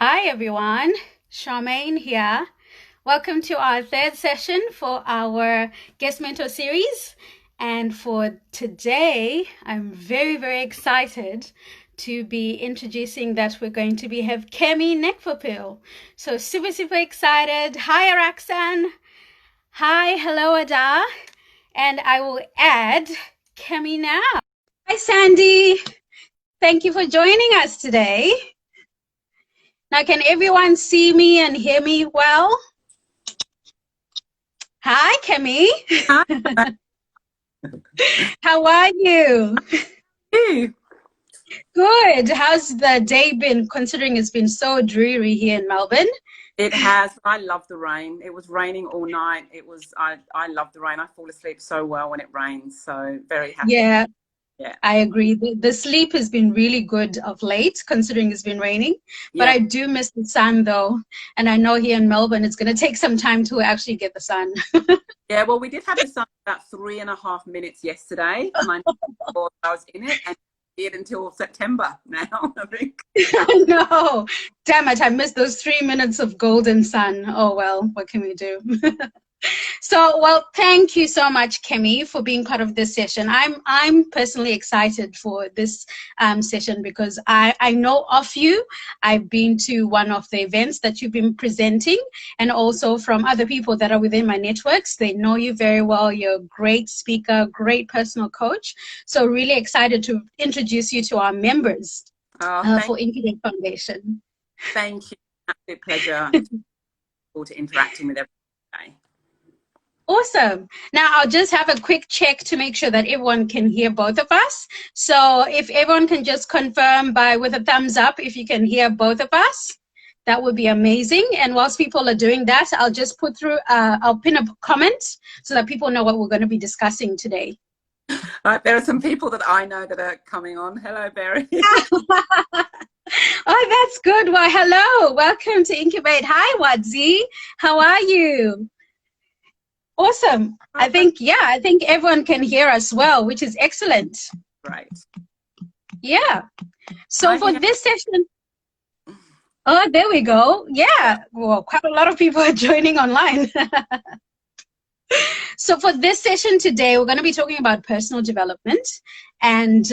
Hi everyone, Charmaine here. Welcome to our third session for our guest mentor series. And for today, I'm very excited to be introducing that we're going to have Kemi Nekvapil. So super excited. Hi Araksan. Hi, hello Ada. And I will add Kemi now. Hi Sandy. Thank you for joining us today. Now, can everyone see me and hear me well? Hi, Kemi. Hi. How are you? Hey. Good. How's the day been, considering it's been so dreary here in Melbourne? It has. I love the rain. It was raining all night. I love the rain. I fall asleep so well when it rains. So very happy. Yeah, Yeah. I agree. The sleep has been really good of late, considering it's been raining. But Yeah. I do miss the sun, though. And I know here in Melbourne, it's going to take some time to actually get the sun. Yeah. Well, we did have the sun about 3.5 minutes yesterday, and I thought I was in it and it until September now, I think. I know. Damn it, I missed those 3 minutes of golden sun. Oh, well, what can we do? So, well, thank you so much, Kemi, for being part of this session. I'm personally excited for this session because I know of you. I've been to one of the events that you've been presenting, and also from other people that are within my networks. They know you very well. You're a great speaker, great personal coach. So, really excited to introduce you to our members Oh, for Incubate Foundation. thank you. Absolute pleasure. It's cool to interacting with everyone. Awesome. Now I'll just have a quick check to make sure that everyone can hear both of us. So if everyone can just confirm with a thumbs up if you can hear both of us, that would be amazing. And whilst people are doing that, I'll just I'll pin a comment so that people know what we're going to be discussing today. Right, there are some people that I know that are coming on. Hello, Barry. Oh, that's good. Well, hello. Welcome to Incubate. Hi, Wadzi. How are you? Awesome. I think everyone can hear us well, which is excellent. Right. Yeah. So for this session, oh, there we go. Yeah. Well, quite a lot of people are joining online. So for this session today, we're going to be talking about personal development and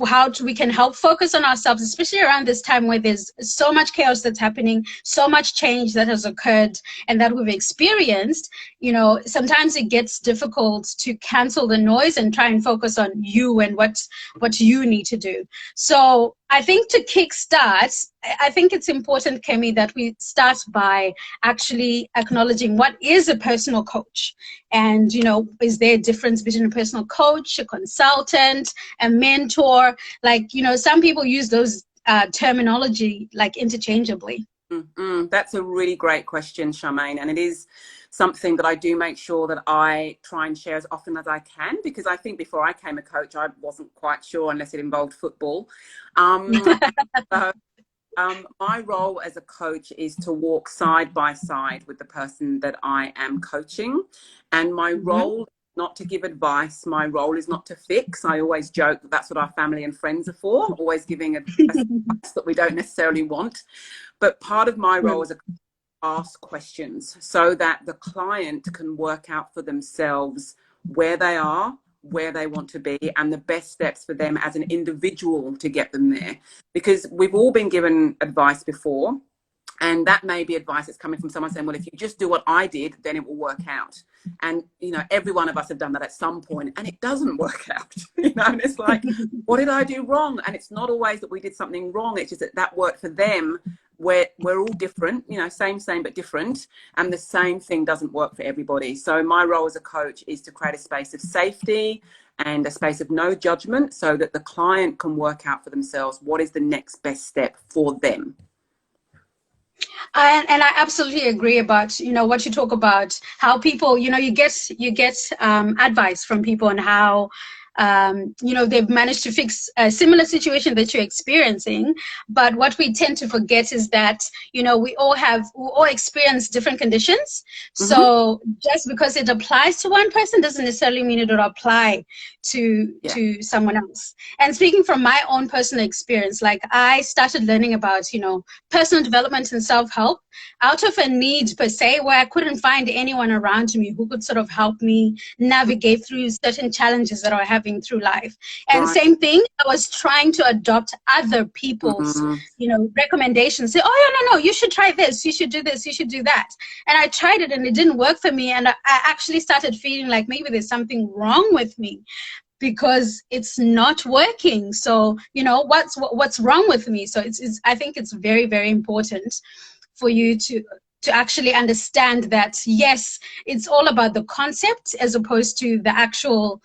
how we can help focus on ourselves, especially around this time where there's so much chaos that's happening, so much change that has occurred and that we've experienced. You know, sometimes it gets difficult to cancel the noise and try and focus on you and what you need to do. So I think to kickstart, I think it's important, Kemi, that we start by actually acknowledging what is a personal coach. And, you know, is there a difference between a personal coach, a consultant, a mentor? Like, you know, some people use those terminology like interchangeably. That's a really great question, Charmaine. And it is something that I do make sure that I try and share as often as I can, because I think before I came a coach, I wasn't quite sure unless it involved football. So, my role as a coach is to walk side by side with the person that I am coaching. And my role is not to give advice. My role is not to fix. I always joke that that's what our family and friends are for, always giving advice that we don't necessarily want. But part of my role is to ask questions so that the client can work out for themselves where they are, where they want to be, and the best steps for them as an individual to get them there. Because we've all been given advice before, and that may be advice that's coming from someone saying, well, if you just do what I did, then it will work out. And, you know, every one of us have done that at some point, and it doesn't work out. You know, and it's like, what did I do wrong? And it's not always that we did something wrong. It's just that worked for them. We're all different, you know, same, but different. And the same thing doesn't work for everybody. So my role as a coach is to create a space of safety and a space of no judgment so that the client can work out for themselves what is the next best step for them. And I absolutely agree about, you know, what you talk about, how people, you know, you get advice from people on how you know, they've managed to fix a similar situation that you're experiencing. But what we tend to forget is that, you know, we all experience different conditions. Mm-hmm. So just because it applies to one person doesn't necessarily mean it will apply to someone else. And speaking from my own personal experience, like I started learning about, you know, personal development and self-help out of a need per se, where I couldn't find anyone around me who could sort of help me navigate through certain challenges that I was having through life. And Right. same thing, I was trying to adopt other people's, Mm-hmm. you know, recommendations. Say, oh, yeah, no, you should try this, you should do this, you should do that. And I tried it and it didn't work for me. And I actually started feeling like maybe there's something wrong with me, because it's not working. So, you know, what's wrong with me? So I think it's very, very important for you to actually understand that, yes, it's all about the concept as opposed to the actual,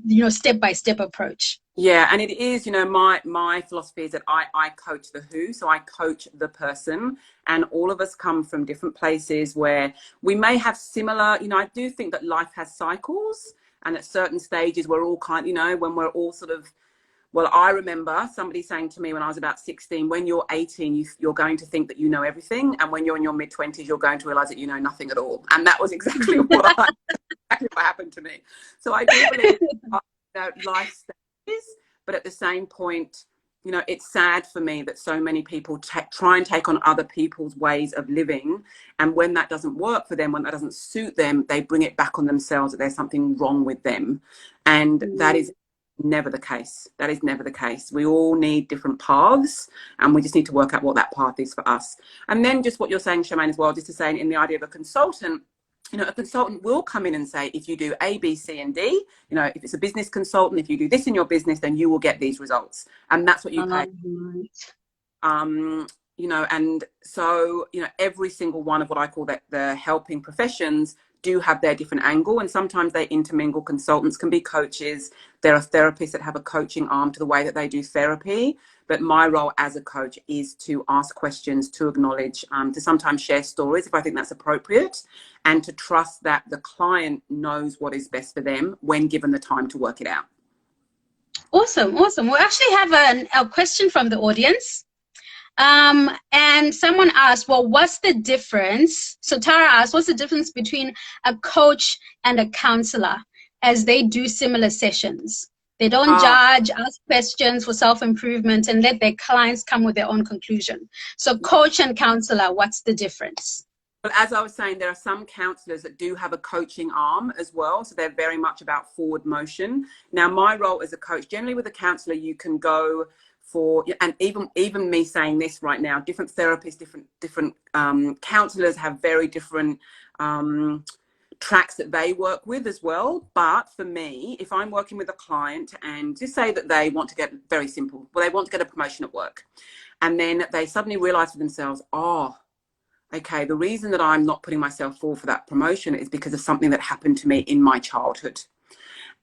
you know, step-by-step approach. Yeah, and it is, you know, my philosophy is that I coach the who, so I coach the person, and all of us come from different places where we may have similar, you know, I do think that life has cycles, and at certain stages we're all kind, you know, when we're all sort of, well, I remember somebody saying to me when I was about 16, when you're 18, you're going to think that you know everything, and when you're in your mid-20s, you're going to realize that you know nothing at all. And that was exactly what happened to me. So I do believe that life stages, but at the same point, you know, it's sad for me that so many people try and take on other people's ways of living, and when that doesn't work for them, when that doesn't suit them, they bring it back on themselves that there's something wrong with them. And that is never the case. That is never the case. We all need different paths, and we just need to work out what that path is for us. And then just what you're saying, Charmaine, as well, just to say in the idea of a consultant, you know, a consultant will come in and say, if you do A, B, C, and D, you know, if it's a business consultant, if you do this in your business, then you will get these results. And that's what you pay. You know, and so, you know, every single one of what I call the helping professions do have their different angle, and sometimes they intermingle. Consultants can be coaches. There are therapists that have a coaching arm to the way that they do therapy. But my role as a coach is to ask questions, to acknowledge, to sometimes share stories if I think that's appropriate, and to trust that the client knows what is best for them when given the time to work it out. Awesome, awesome. We actually have a question from the audience. And someone asked, well, what's the difference? So Tara asked, what's the difference between a coach and a counselor as they do similar sessions? They don't judge, ask questions for self-improvement, and let their clients come with their own conclusion. So coach and counselor, what's the difference? Well, as I was saying, there are some counsellors that do have a coaching arm as well. So they're very much about forward motion. Now, my role as a coach, generally with a counsellor, you can go for, and even me saying this right now, different therapists, different counsellors have very different tracks that they work with as well. But for me, if I'm working with a client and just say that they want to get, very simple, well, they want to get a promotion at work, and then they suddenly realize for themselves, oh, okay, the reason that I'm not putting myself forward for that promotion is because of something that happened to me in my childhood.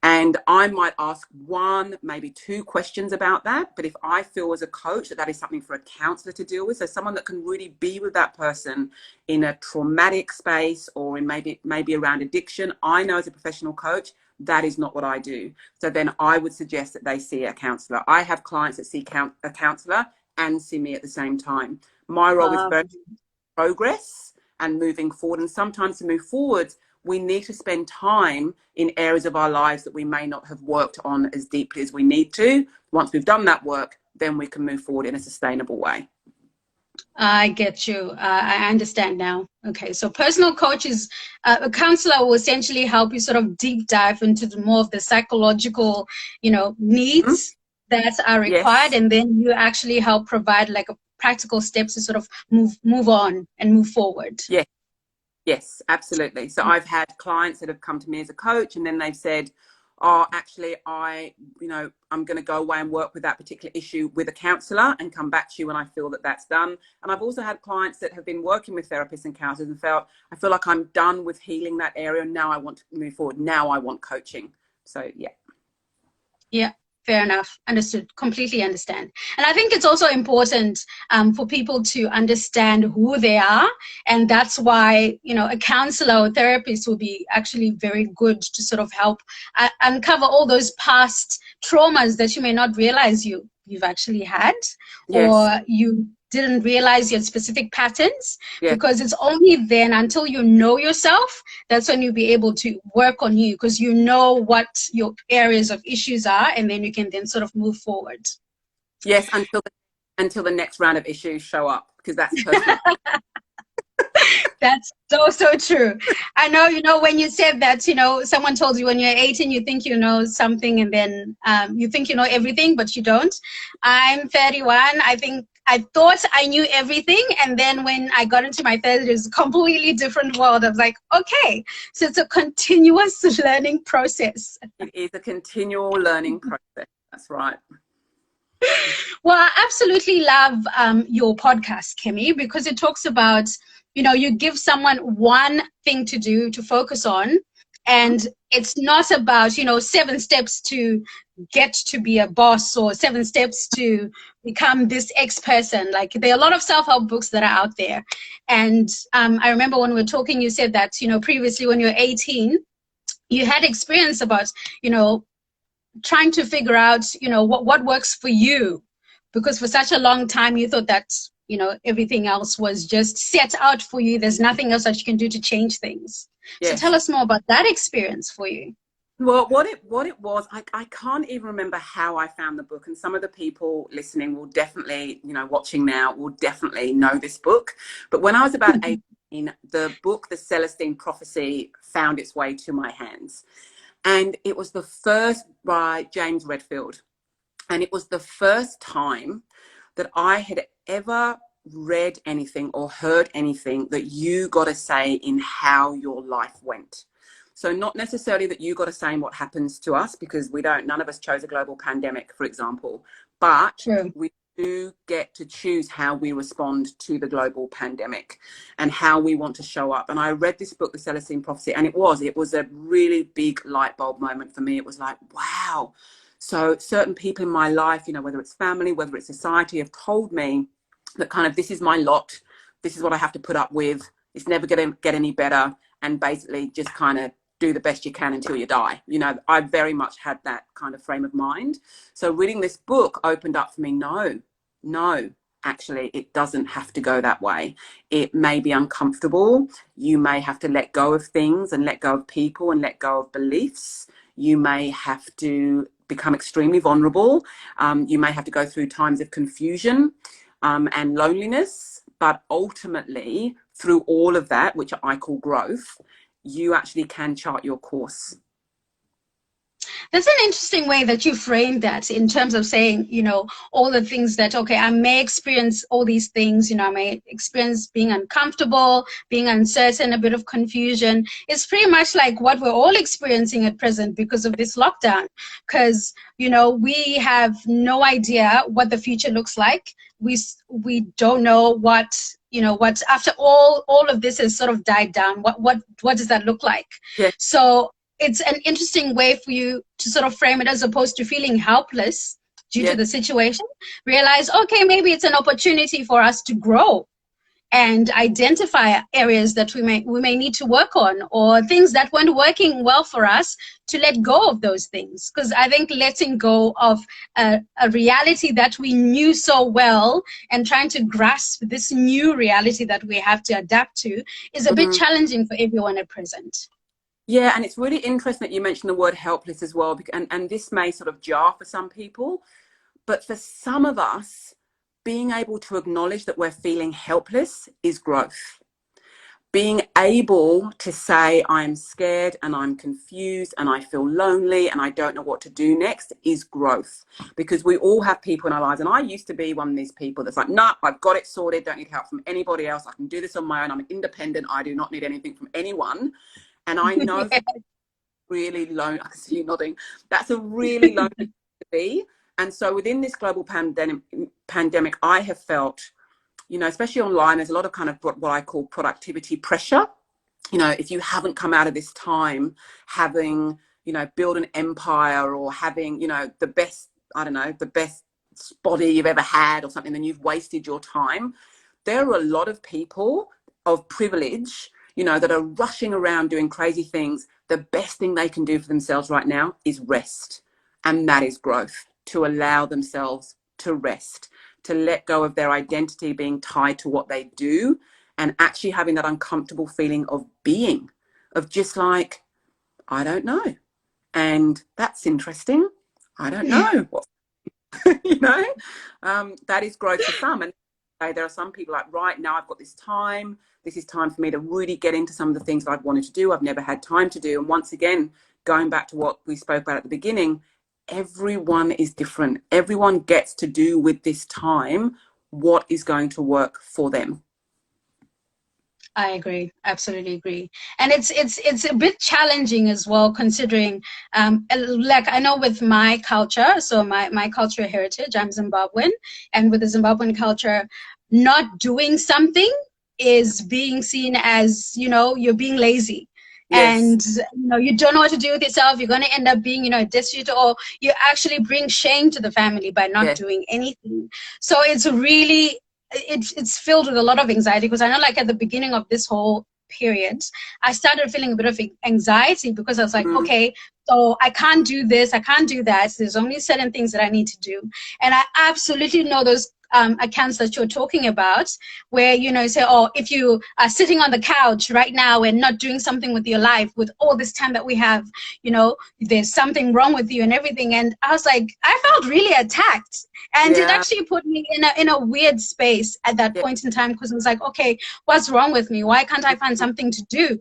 And I might ask one, maybe two questions about that. But if I feel as a coach that that is something for a counsellor to deal with, so someone that can really be with that person in a traumatic space, or in maybe around addiction, I know as a professional coach, that is not what I do. So then I would suggest that they see a counsellor. I have clients that see a counsellor and see me at the same time. My role is very progress and moving forward. And sometimes to move forward, we need to spend time in areas of our lives that we may not have worked on as deeply as we need to. Once we've done that work, then we can move forward in a sustainable way. I get you. I understand now. Okay, so personal coach is a counselor will essentially help you sort of deep dive into more of the psychological, you know, needs that are required, and then you actually help provide like a practical steps to sort of move on and move forward. Yes, absolutely. So I've had clients that have come to me as a coach, and then they've said, oh, actually, I'm going to go away and work with that particular issue with a counsellor and come back to you when I feel that that's done. And I've also had clients that have been working with therapists and counsellors and I feel like I'm done with healing that area. Now I want to move forward. Now I want coaching. So, yeah. Yeah. Fair enough. Understood. Completely understand. And I think it's also important for people to understand who they are. And that's why, a counselor or therapist will be actually very good to sort of help uncover all those past traumas that you may not realize you've actually had, Yes. or you didn't realize your specific patterns, Yeah. because it's only then, until you know yourself, that's when you'll be able to work on you, because you know what your areas of issues are, and then you can then sort of move forward. Yes, until the next round of issues show up, because that's personal. That's so true. I know, when you said that, someone told you when you're 18, you think you know something, and then you think you know everything, but you don't. I'm 31. I thought I knew everything, and then when I got into my 30s, it was a completely different world. I was like, okay, so it's a continuous learning process. It is a continual learning process. That's right. Well, I absolutely love your podcast, Kemi, because it talks about, you give someone one thing to do, to focus on, and it's not about, 7 steps to get to be a boss, or 7 steps to become this X person. Like, there are a lot of self-help books that are out there. And I remember when we were talking, you said that, previously when you were 18, you had experience about, trying to figure out, what works for you, because for such a long time you thought that, everything else was just set out for you. There's nothing else that you can do to change things. So Yes. tell us more about that experience for you. Well, what it was, I can't even remember how I found the book. And some of the people listening will definitely, watching now, will definitely know this book. But when I was about 18, the book, The Celestine Prophecy, found its way to my hands. And it was the first by James Redfield. And it was the first time that I had ever read anything or heard anything that you got to say in how your life went. So not necessarily that you got to say in what happens to us, because none of us chose a global pandemic, for example, but True. we do get to choose how we respond to the global pandemic and how we want to show up. And I read this book, The Celestine Prophecy, and it was a really big light bulb moment for me. It was like, wow. So certain people in my life, whether it's family, whether it's society, have told me that kind of, this is my lot. This is what I have to put up with. It's never going to get any better. And basically just kind of do the best you can until you die. I very much had that kind of frame of mind. So reading this book opened up for me, no, actually, it doesn't have to go that way. It may be uncomfortable. You may have to let go of things and let go of people and let go of beliefs. You may have to become extremely vulnerable. You may have to go through times of confusion and loneliness. But ultimately, through all of that, which I call growth, you actually can chart your course. That's an interesting way that you framed that, in terms of saying, all the things that, okay, I may experience all these things, I may experience being uncomfortable, being uncertain, a bit of confusion. It's pretty much like what we're all experiencing at present because of this lockdown. Because, we have no idea what the future looks like. We don't know what after all of this has sort of died down, what does that look like? Yeah. So it's an interesting way for you to sort of frame it, as opposed to feeling helpless due to the situation. Realize, okay, maybe it's an opportunity for us to grow and identify areas that we may need to work on, or things that weren't working well for us, to let go of those things. Because I think letting go of a reality that we knew so well and trying to grasp this new reality that we have to adapt to is a bit challenging for everyone at present. Yeah, and it's really interesting that you mentioned the word helpless as well, and this may sort of jar for some people, but for some of us, being able to acknowledge that we're feeling helpless is growth. Being able to say, I'm scared and I'm confused and I feel lonely and I don't know what to do next is growth. Because we all have people in our lives. And I used to be one of these people that's like, nah, I've got it sorted. Don't need help from anybody else. I can do this on my own. I'm independent. I do not need anything from anyone. And I know Yeah. really lonely. I can see you nodding. That's a really lonely thing to be. And so within this global pandemic, I have felt, especially online, there's a lot of kind of what I call productivity pressure. If you haven't come out of this time having, build an empire or having, the best I don't know, the best body you've ever had or something, then you've wasted your time. There are a lot of people of privilege, you know, that are rushing around doing crazy things. The best thing they can do for themselves right now is rest. And that is growth, to allow themselves to rest, to let go of their identity being tied to what they do, and actually having that uncomfortable feeling of being, of just like, I don't know. And that's interesting. I don't know. You know, that is growth for some. And there are some people like, right now I've got this time. This is time for me to really get into some of the things that I've wanted to do. I've never had time to do. And once again, going back to what we spoke about at the beginning, everyone is different. Everyone gets to do with this time what is going to work for them. I agree, absolutely agree. And it's a bit challenging as well, considering like I know with my culture, so my cultural heritage, I'm Zimbabwean, and with the Zimbabwean culture, not doing something is being seen as, you know, you're being lazy. Yes. And you know, you don't know what to do with yourself. You're going to end up being, you know, destitute, or you actually bring shame to the family by not doing anything. So it's really, it's filled with a lot of anxiety, because I know, like, at the beginning of this whole period, I started feeling a bit of anxiety, because I was like, okay, so I can't do this, I can't do that. There's only certain things that I need to do. And I absolutely know those accounts that you're talking about, where, you know, say, oh, if you are sitting on the couch right now and not doing something with your life, with all this time that we have, you know, there's something wrong with you and everything. And I was like, I felt really attacked. And it actually put me in a weird space at that point in time, because I was like, okay, what's wrong with me? Why can't I find something to do?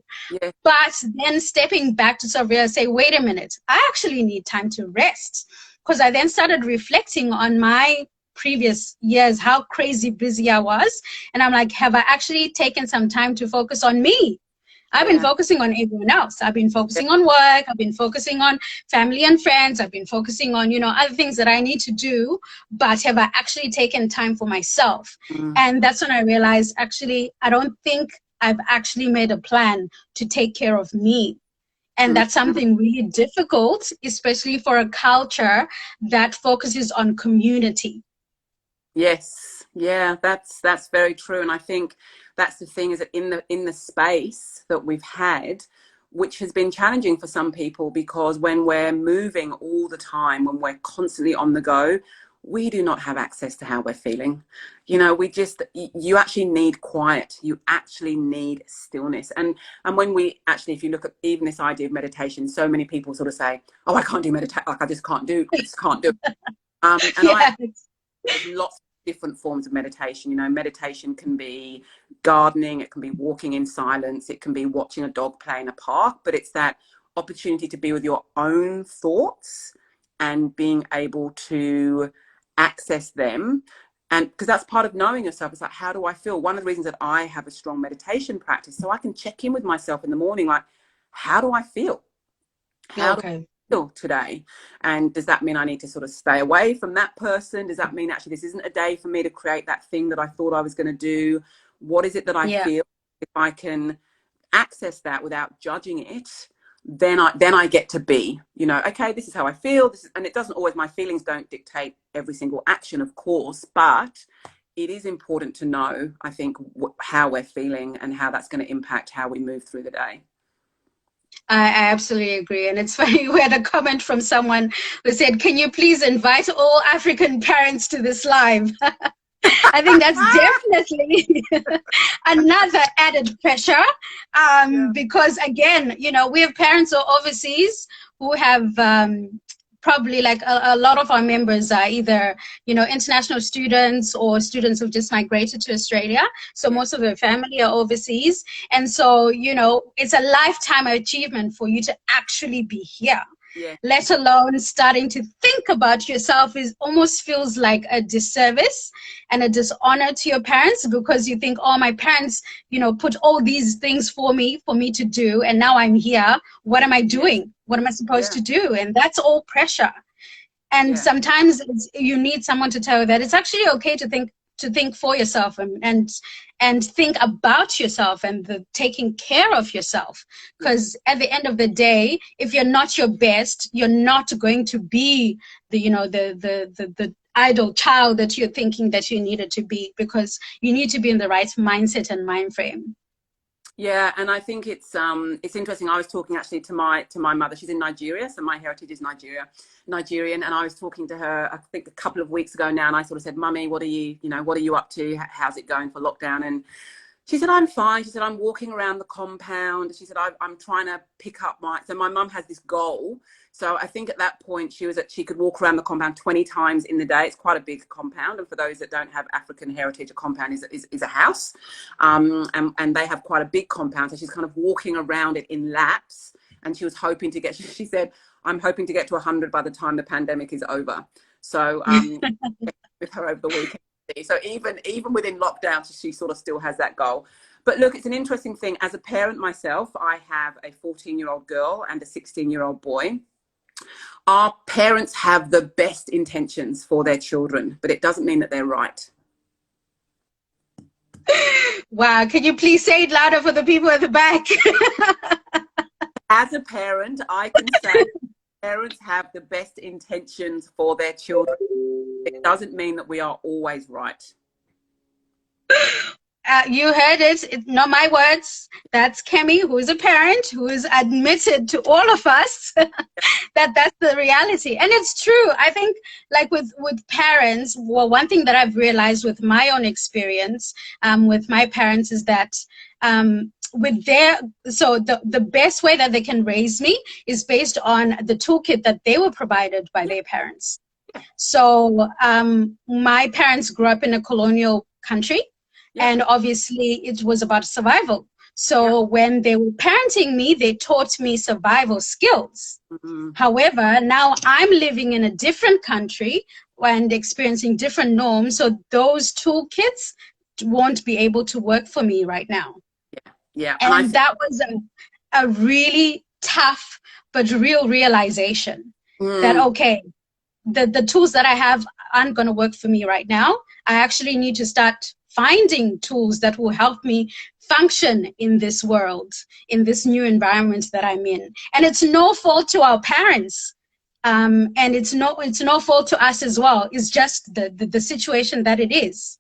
But then stepping back to sort of say, wait a minute, I actually need time to rest. Because I then started reflecting on my previous years, how crazy busy I was. And I'm like, have I actually taken some time to focus on me? I've been focusing on everyone else. I've been focusing on work. I've been focusing on family and friends. I've been focusing on, you know, other things that I need to do. But have I actually taken time for myself? And that's when I realized, actually, I don't think I've actually made a plan to take care of me. And that's something really difficult, especially for a culture that focuses on community. Yes, yeah, that's very true. And I think that's the thing, is that in the space that we've had, which has been challenging for some people, because when we're moving all the time, when we're constantly on the go, we do not have access to how we're feeling. You know, you actually need quiet. You actually need stillness. And when we actually, if you look at even this idea of meditation, so many people sort of say, oh, I can't do meditation. Like, I just can't do it. There's lots of different forms of meditation. You know, meditation can be gardening, it can be walking in silence, it can be watching a dog play in a park, but it's that opportunity to be with your own thoughts and being able to access them. And because that's part of knowing yourself, it's like, how do I feel? One of the reasons that I have a strong meditation practice, so I can check in with myself in the morning, like, how do I feel? How do I feel today? And does that mean I need to sort of stay away from that person? Does that mean actually this isn't a day for me to create that thing that I thought I was going to do? What is it that I feel? If I can access that without judging it, then I get to be, you know, okay, this is how I feel. And it doesn't always, my feelings don't dictate every single action, of course, but it is important to know, I think, how we're feeling and how that's going to impact how we move through the day. I absolutely agree. And it's funny, we had a comment from someone who said, can you please invite all African parents to this live? I think that's definitely another added pressure, because, again, you know, we have parents who are overseas who have probably, like, a lot of our members are either, you know, international students or students who've just migrated to Australia. So most of their family are overseas. And so, you know, it's a lifetime achievement for you to actually be here. Let alone starting to think about yourself, is almost feels like a disservice and a dishonor to your parents, because you think, oh, my parents, you know, put all these things for me to do, and now I'm here. What am I doing? What am I supposed to do? And that's all pressure. And sometimes you need someone to tell you that it's actually okay to think, to think for yourself, and think about yourself, and the taking care of yourself. Because at the end of the day, if you're not your best, you're not going to be the idle child that you're thinking that you needed to be, because you need to be in the right mindset and mind frame. Yeah, and I think it's interesting. I was talking actually to my mother. She's in Nigeria, so my heritage is Nigerian, and I was talking to her, I think a couple of weeks ago now, and I sort of said, "Mummy, what are you up to? How's it going for lockdown?" And she said, "I'm fine." She said, "I'm walking around the compound." She said, I'm trying to pick up so my mum has this goal. So I think at that point she could walk around the compound 20 times in the day. It's quite a big compound. And for those that don't have African heritage, a compound is a house. And they have quite a big compound. So she's kind of walking around it in laps. And she was hoping to she said, "I'm hoping to get to 100 by the time the pandemic is over." So with her over the weekend. So even within lockdown, she sort of still has that goal. But look, it's an interesting thing. As a parent myself, I have a 14-year-old girl and a 16-year-old boy. Our parents have the best intentions for their children, but it doesn't mean that they're right. Wow, can you please say it louder for the people at the back? As a parent, I can say parents have the best intentions for their children. It doesn't mean that we are always right. You heard it. It's not my words. That's Kemi, who is a parent, who is admitted to all of us that that's the reality. And it's true. I think, like with parents, well, one thing that I've realized with my own experience with my parents is that the best way that they can raise me is based on the toolkit that they were provided by their parents. So my parents grew up in a colonial country. And obviously it was about survival. So when they were parenting me, they taught me survival skills. However, now I'm living in a different country and experiencing different norms. So those toolkits won't be able to work for me right now. Yeah. And that was a really tough but real realization that, okay, the tools that I have aren't going to work for me right now. I actually need to start finding tools that will help me function in this world, in this new environment that I'm in. And it's no fault to our parents. And it's no fault to us as well. It's just the situation that it is.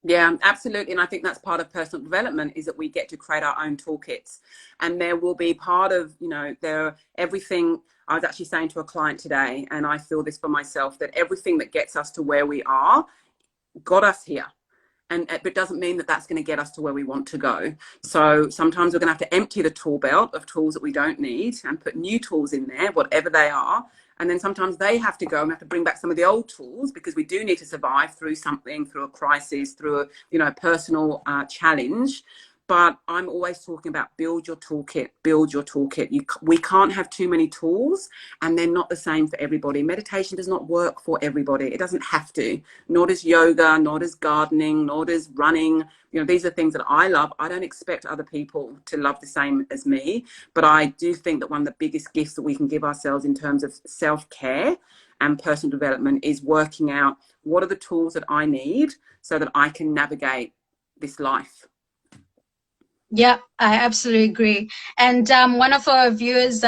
Yeah, absolutely. And I think that's part of personal development, is that we get to create our own toolkits. And there will be part of, everything. I was actually saying to a client today, and I feel this for myself, that everything that gets us to where we are got us here. But doesn't mean that that's going to get us to where we want to go. So sometimes we're going to have to empty the tool belt of tools that we don't need and put new tools in there, whatever they are. And then sometimes they have to go, and we have to bring back some of the old tools, because we do need to survive through something, through a crisis, through a personal challenge. But I'm always talking about build your toolkit, build your toolkit. We can't have too many tools, and they're not the same for everybody. Meditation does not work for everybody. It doesn't have to. Nor does yoga, nor does gardening, nor does running. These are things that I love. I don't expect other people to love the same as me. But I do think that one of the biggest gifts that we can give ourselves in terms of self-care and personal development is working out what are the tools that I need so that I can navigate this life. Yeah, I absolutely agree. And one of our viewers,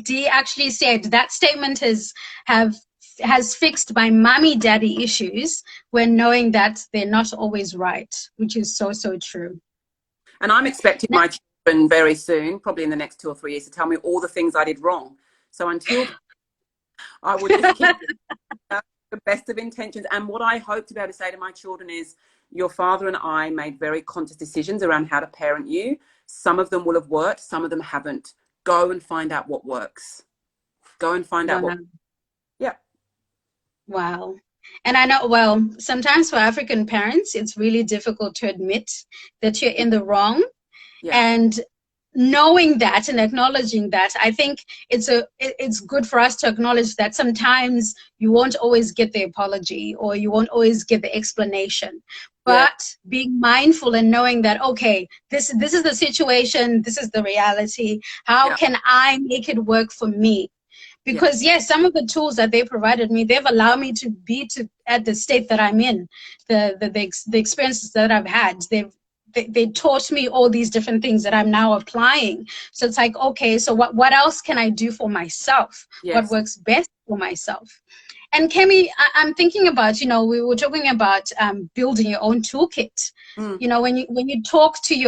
Dee, actually said that statement has fixed my mommy daddy issues when knowing that they're not always right, which is so true. And I'm expecting my children very soon, probably in the next 2 or 3 years, to tell me all the things I did wrong. So until I would just keep the best of intentions. And what I hope to be able to say to my children is, your father and I made very conscious decisions around how to parent you. Some of them will have worked, some of them haven't. Go and find out what works. Go and find out what. Yeah. Wow. And I know, well, sometimes for African parents, it's really difficult to admit that you're in the wrong. And knowing that and acknowledging that, I think it's good for us to acknowledge that sometimes you won't always get the apology, or you won't always get the explanation. But being mindful and knowing that, okay, this is the situation, this is the reality. How can I make it work for me? because yes, some of the tools that they provided me, they've allowed me to be at the state that I'm in, the experiences that I've had. They taught me all these different things that I'm now applying. So it's like, okay, so what else can I do for myself? Yes. What works best for myself? And Kemi, I'm thinking about, we were talking about building your own toolkit. When you talk to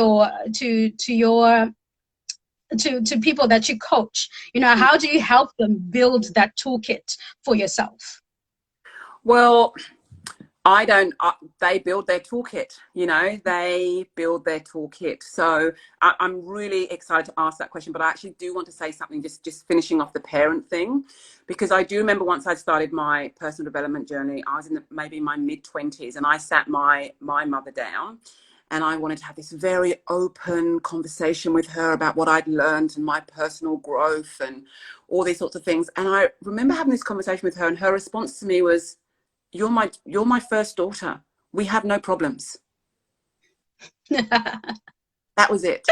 people that you coach, how do you help them build that toolkit for yourself? Well, they build their toolkit, they build their toolkit. So I'm really excited to ask that question, but I actually do want to say something, just finishing off the parent thing, because I do remember once I started my personal development journey, I was in maybe my mid-20s, and I sat my mother down, and I wanted to have this very open conversation with her about what I'd learned and my personal growth and all these sorts of things. And I remember having this conversation with her, and her response to me was, you're my first daughter. We have no problems. That was it.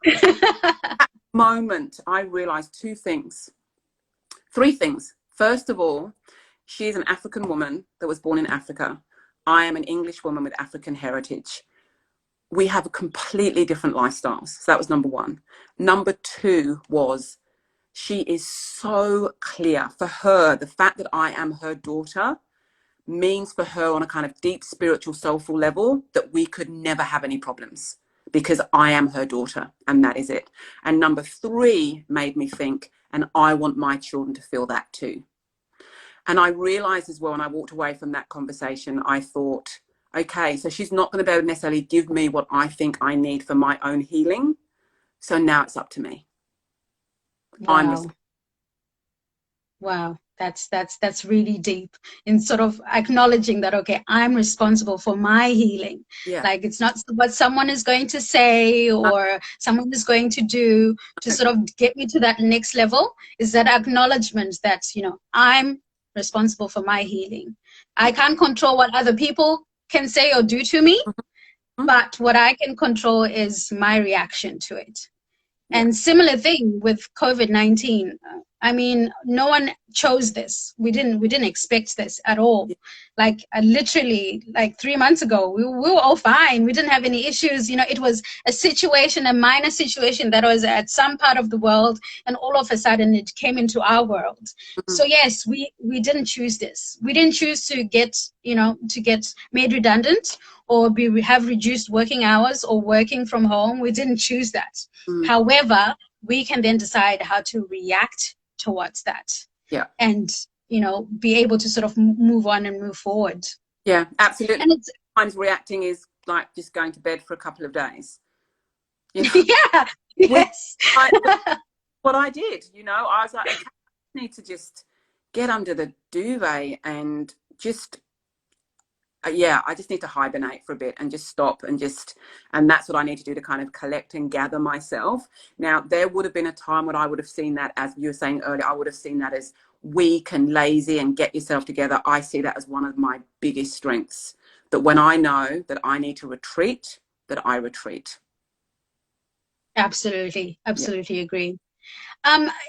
At that moment, I realized three things. First of all, she is an African woman that was born in Africa. I am an English woman with African heritage. We have completely different lifestyles. So that was number one. Number two was, she is so clear. For her, the fact that I am her daughter means for her on a kind of deep spiritual soulful level that we could never have any problems, because I am her daughter, and that is it. And number three made me think, and I want my children to feel that too. And I realized as well, when I walked away from that conversation, I thought, okay, so she's not going to be able to necessarily give me what I think I need for my own healing. So now it's up to me. Wow. Wow. That's really deep, in sort of acknowledging that, okay, I'm responsible for my healing. Yeah. Like, it's not what someone is going to say or someone is going to do to sort of get me to that next level. Is that acknowledgement that, I'm responsible for my healing. I can't control what other people can say or do to me, but what I can control is my reaction to it. Yeah. And similar thing with COVID-19. I mean, no one chose this. We didn't expect this at all. Yeah. Like, literally, like 3 months ago, we were all fine. We didn't have any issues. It was a situation, a minor situation that was at some part of the world, and all of a sudden it came into our world. Mm-hmm. So yes, we didn't choose this. We didn't choose to get made redundant or have reduced working hours or working from home. We didn't choose that. Mm-hmm. However, we can then decide how to react towards that. Yeah. And, be able to sort of move on and move forward. Yeah, absolutely. And sometimes reacting is like just going to bed for a couple of days. Yeah. Yes. What I did, I was like, okay, I need to just get under the duvet and just, I just need to hibernate for a bit and just stop and that's what I need to do to kind of collect and gather myself. Now, there would have been a time when I would have seen that, as you were saying earlier, I would have seen that as weak and lazy and get yourself together. I see that as one of my biggest strengths, that when I know that I need to retreat, that I retreat. Absolutely. Absolutely agree.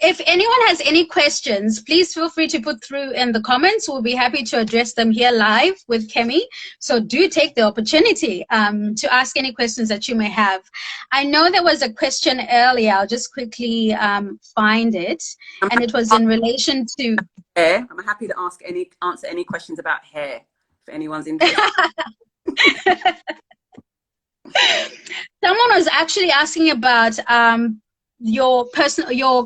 If anyone has any questions, please feel free to put through in the comments. We'll be happy to address them here live with Kemi. So do take the opportunity to ask any questions that you may have. I know there was a question earlier. I'll just quickly find it. And it was in relation to hair. I'm happy to answer any questions about hair if anyone's interested. Someone was actually asking about your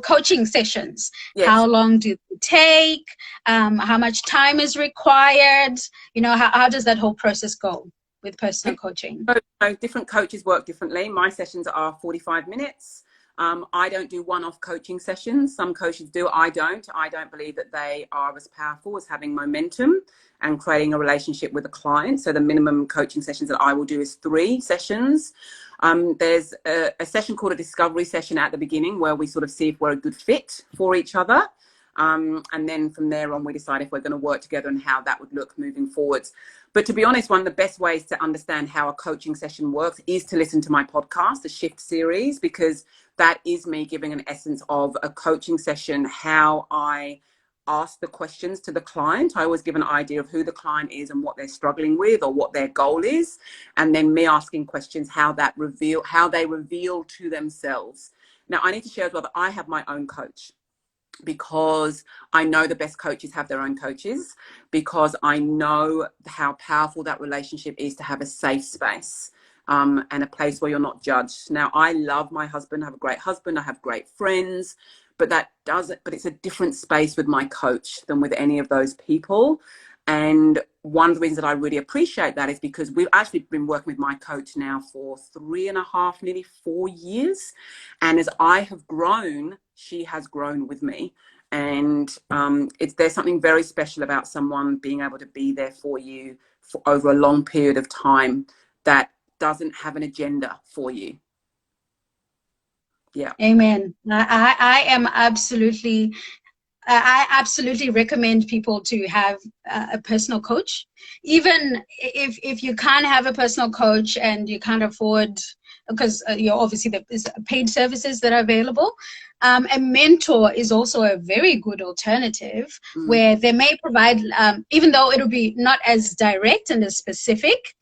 coaching sessions. Yes. How long do they take? How much time is required? How does that whole process go with personal coaching? So different coaches work differently. My sessions are 45 minutes. I don't do one-off coaching sessions. Some coaches do. I don't believe that they are as powerful as having momentum and creating a relationship with a client. So the minimum coaching sessions that I will do is 3 sessions. There's a session called a discovery session at the beginning, where we sort of see if we're a good fit for each other. And then from there on, we decide if we're going to work together and how that would look moving forwards. But to be honest, one of the best ways to understand how a coaching session works is to listen to my podcast, the Shift series, because that is me giving an essence of a coaching session, how I ask the questions to the client. I always give an idea of who the client is and what they're struggling with or what their goal is. And then me asking questions, how they reveal to themselves. Now, I need to share as well that I have my own coach, because I know the best coaches have their own coaches, because I know how powerful that relationship is to have a safe space and a place where you're not judged. Now, I love my husband. I have a great husband. I have great friends, but it's a different space with my coach than with any of those people. And one of the reasons that I really appreciate that is because we've actually been working with my coach now for 3.5, nearly 4 years. And as I have grown, she has grown with me. And there's something very special about someone being able to be there for you for over a long period of time that doesn't have an agenda for you. Yeah. Amen. I absolutely recommend people to have a personal coach. Even if you can't have a personal coach and you can't afford, because obviously there's paid services that are available. A mentor is also a very good alternative, where they may provide, even though it'll be not as direct and as specific,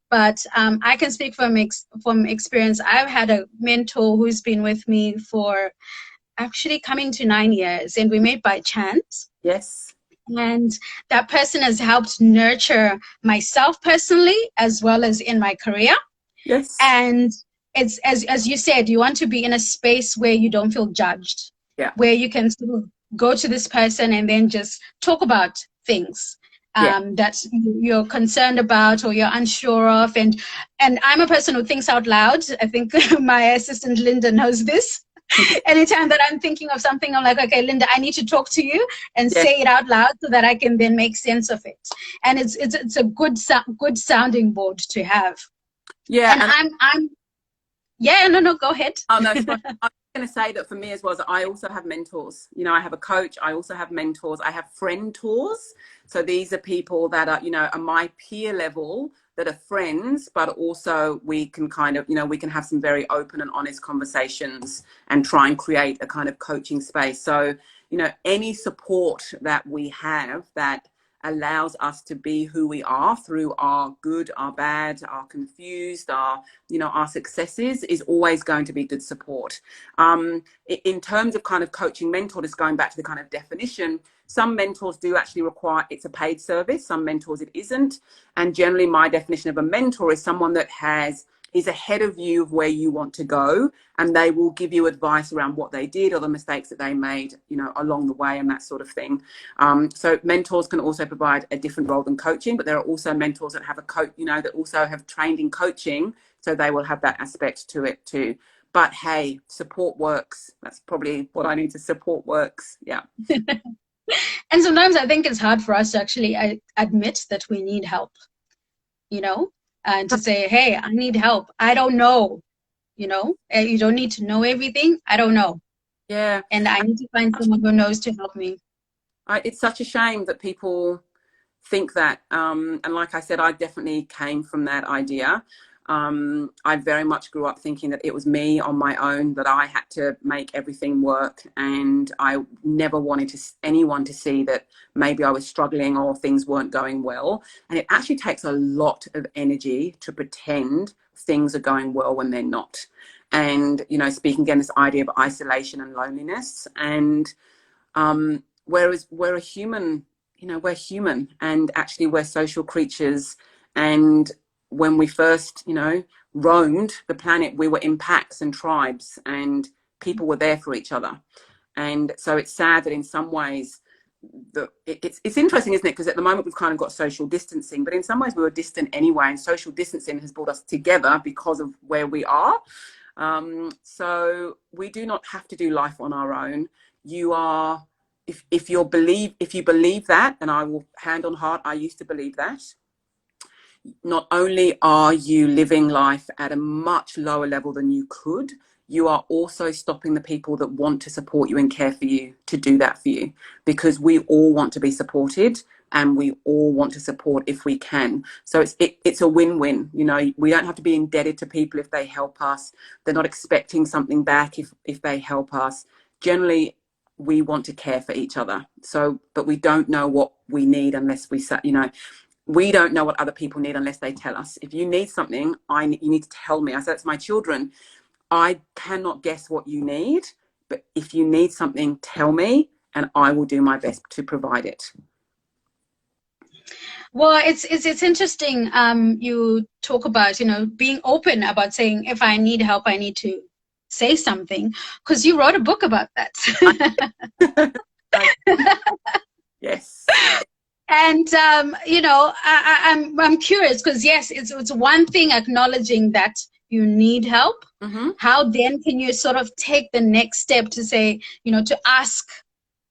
but I can speak from experience. I've had a mentor who's been with me for actually coming to 9 years, and we met by chance. Yes. And that person has helped nurture myself personally as well as in my career. Yes. And it's as you said, you want to be in a space where you don't feel judged. Yeah. Where you can sort of go to this person and then just talk about things that you're concerned about or you're unsure of. And I'm a person who thinks out loud. I think my assistant Linda knows this. Anytime that I'm thinking of something, I'm like, okay, Linda, I need to talk to you and say it out loud so that I can then make sense of it. And it's a good sounding board to have. Yeah. And no, go ahead. Oh, no, I'm going to say that for me as well, is I also have mentors. You know, I have a coach. I also have mentors. I have friend tours. So these are people that are, are my peer level, that are friends, but also we can kind of, we can have some very open and honest conversations and try and create a kind of coaching space. So, any support that we have that allows us to be who we are through our good, our bad, our confused, our successes is always going to be good support. In terms of kind of coaching mentor, just going back to the kind of definition, some mentors do actually require, it's a paid service. Some mentors it isn't. And generally my definition of a mentor is someone that is ahead of you of where you want to go, and they will give you advice around what they did or the mistakes that they made, along the way and that sort of thing. So mentors can also provide a different role than coaching, but there are also mentors that have a coach, that also have trained in coaching. So they will have that aspect to it too. But hey, support works. That's probably what I need to support works. Yeah. And sometimes I think it's hard for us to actually admit that we need help, and to say, hey, I need help. I don't know, you don't need to know everything. I don't know. Yeah. And I need to find someone who knows to help me. It's such a shame that people think that. And like I said, I definitely came from that idea. I very much grew up thinking that it was me on my own, that I had to make everything work. And I never wanted anyone to see that maybe I was struggling or things weren't going well. And it actually takes a lot of energy to pretend things are going well when they're not. And, speaking again, this idea of isolation and loneliness. And whereas we're a human, we're human, and actually we're social creatures. And when we first, roamed the planet, we were in packs and tribes, and people were there for each other. And so it's sad that in some ways, it's interesting, isn't it? Because at the moment we've kind of got social distancing, but in some ways we were distant anyway, and social distancing has brought us together because of where we are. So we do not have to do life on our own. You are, if you believe that, and I will hand on heart, I used to believe that. Not only are you living life at a much lower level than you could, you are also stopping the people that want to support you and care for you to do that for you, because we all want to be supported. and we all want to support if we can. So it's a win-win. You know, we don't have to be indebted to people if they help us. They're not expecting something back if they help us. Generally, we want to care for each other. So, but we don't know what we need unless we don't know what other people need unless they tell us. If you need something, you need to tell me. I say that to my children. I cannot guess what you need, but if you need something, tell me, and I will do my best to provide it. Well, it's interesting. You talk about, being open about saying, if I need help, I need to say something, because you wrote a book about that. Yes. And I'm curious, because yes, it's one thing acknowledging that you need help. Mm-hmm. How then can you sort of take the next step to say, to ask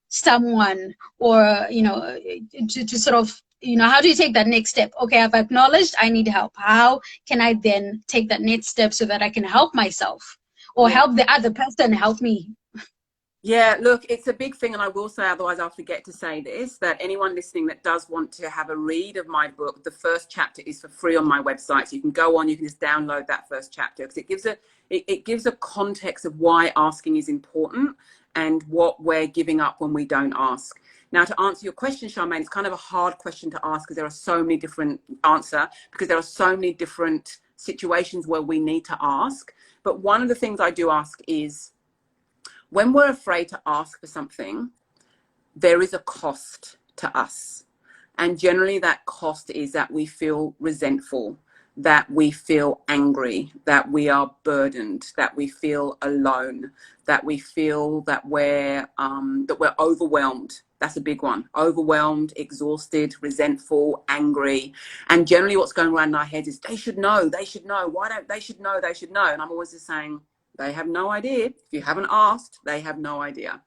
someone, or to sort of, how do you take that next step? Okay, I've acknowledged I need help. How can I then take that next step so that I can help myself, or help the other person help me? Yeah, look, it's a big thing, and I will say, otherwise I'll forget to say this, that anyone listening that does want to have a read of my book, the first chapter is for free on my website. So you can go on, you can just download that first chapter, because it gives a context of why asking is important and what we're giving up when we don't ask. Now, to answer your question, Charmaine, it's kind of a hard question to ask, because there are so many different situations where we need to ask. But one of the things I do ask is, when we're afraid to ask for something, there is a cost to us. And generally that cost is that we feel resentful, that we feel angry, that we are burdened, that we feel alone, that we feel that we're overwhelmed. That's a big one. Overwhelmed, exhausted, resentful, angry. And generally what's going around in our heads is, they should know. Why don't they should know? And I'm always just saying, they have no idea. If you haven't asked, they have no idea.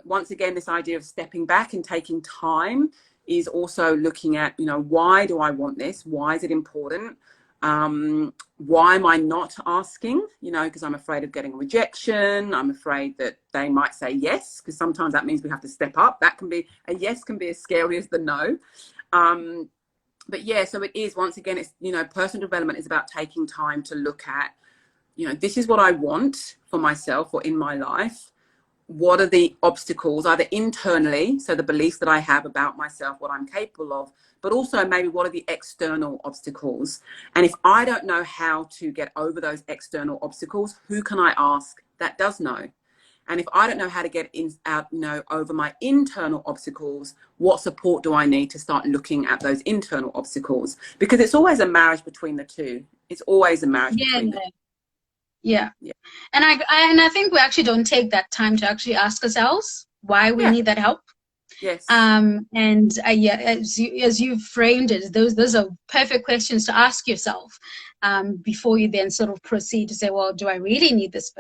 Once again, this idea of stepping back and taking time is also looking at, why do I want this? Why is it important? Why am I not asking? Because I'm afraid of getting rejection. I'm afraid that they might say yes, because sometimes that means we have to step up. A yes can be as scary as the no. But yeah, so it is, once again, it's, personal development is about taking time to look at, this is what I want for myself or in my life. What are the obstacles, either internally, so the beliefs that I have about myself, what I'm capable of, but also maybe what are the external obstacles? And if I don't know how to get over those external obstacles, who can I ask that does know? And if I don't know how to get over my internal obstacles, what support do I need to start looking at those internal obstacles? Because it's always a marriage between the two. It's always a marriage between the two. Yeah. And I think we actually don't take that time to actually ask ourselves why we need that help. Yes. As you framed it, those are perfect questions to ask yourself before you then sort of proceed to say, well, do I really need this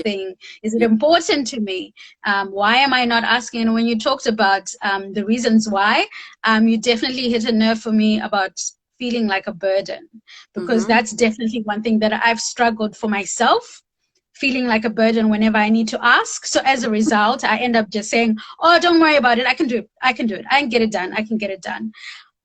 thing? Is it important to me? Why am I not asking? And when you talked about the reasons why, you definitely hit a nerve for me about feeling like a burden, because that's definitely one thing that I've struggled for myself, feeling like a burden whenever I need to ask. So as a result, I end up just saying, oh, don't worry about it. I can do it. I can get it done.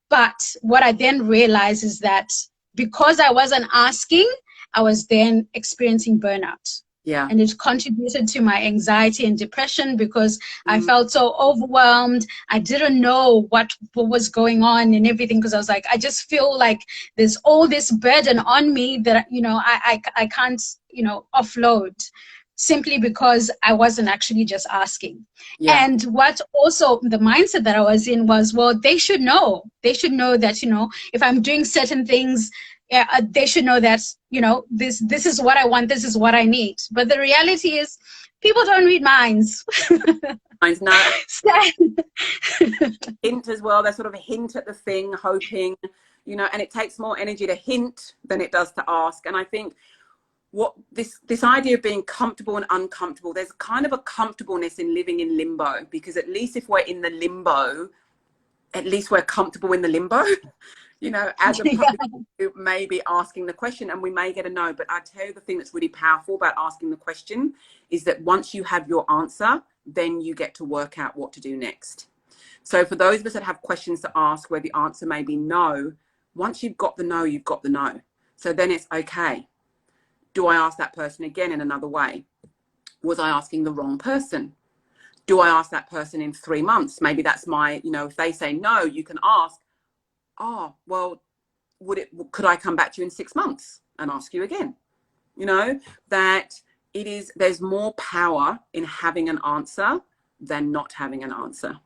But what I then realized is that because I wasn't asking, I was then experiencing burnout. Yeah. And it contributed to my anxiety and depression, because I felt so overwhelmed. I didn't know what was going on and everything, because I was like, I just feel like there's all this burden on me that, I can't, offload, simply because I wasn't actually just asking. Yeah. And what also the mindset that I was in was, well, they should know. They should know that, if I'm doing certain things, they should know that, this is what I want, this is what I need. But the reality is, people don't read minds. Minds, no. Hint as well. They sort of hint at the thing, hoping, and it takes more energy to hint than it does to ask. And I think what this idea of being comfortable and uncomfortable, there's kind of a comfortableness in living in limbo, because at least if we're in the limbo, at least we're comfortable in the limbo. As opposed to maybe asking the question, and we may get a no. But I tell you, the thing that's really powerful about asking the question is that once you have your answer, then you get to work out what to do next. So for those of us that have questions to ask where the answer may be no, once you've got the no, you've got the no. So then it's okay. Do I ask that person again in another way? Was I asking the wrong person? Do I ask that person in 3 months? Maybe that's my, if they say no, you can ask, oh, well, could I come back to you in 6 months and ask you again? That there's more power in having an answer than not having an answer.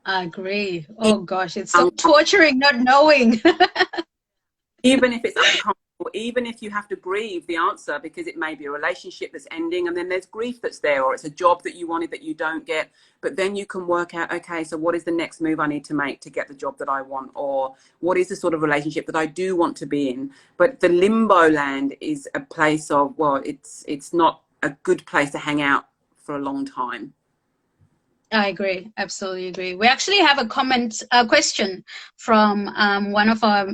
I agree. Oh gosh, it's so torturing not knowing. Even if it's uncomfortable, even if you have to grieve the answer because it may be a relationship that's ending and then there's grief that's there, or it's a job that you wanted that you don't get, but then you can work out, okay, so what is the next move I need to make to get the job that I want, or what is the sort of relationship that I do want to be in? But the limbo land is a place of, well, it's not a good place to hang out for a long time. I agree. Absolutely agree. We actually have a question from one of our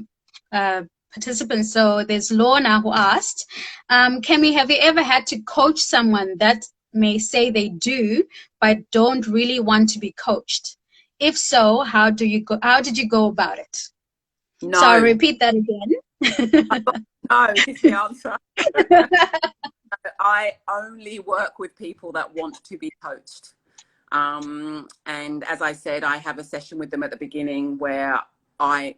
participants. So there's Lorna who asked, Kemi, have you ever had to coach someone that may say they do, but don't really want to be coached? If so, how did you go about it? No. So I'll repeat that again. No is the answer. I only work with people that want to be coached. And as I said, I have a session with them at the beginning where I've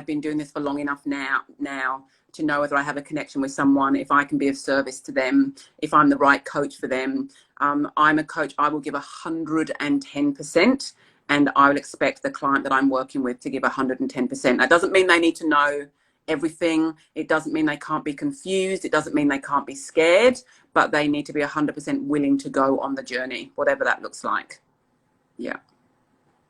been doing this for long enough now to know whether I have a connection with someone, if I can be of service to them, if I'm the right coach for them. I'm a coach. I will give 110%, and I will expect the client that I'm working with to give 110%. That doesn't mean they need to know everything. It doesn't mean they can't be confused. It doesn't mean they can't be scared, but they need to be 100% willing to go on the journey, whatever that looks like. Yeah.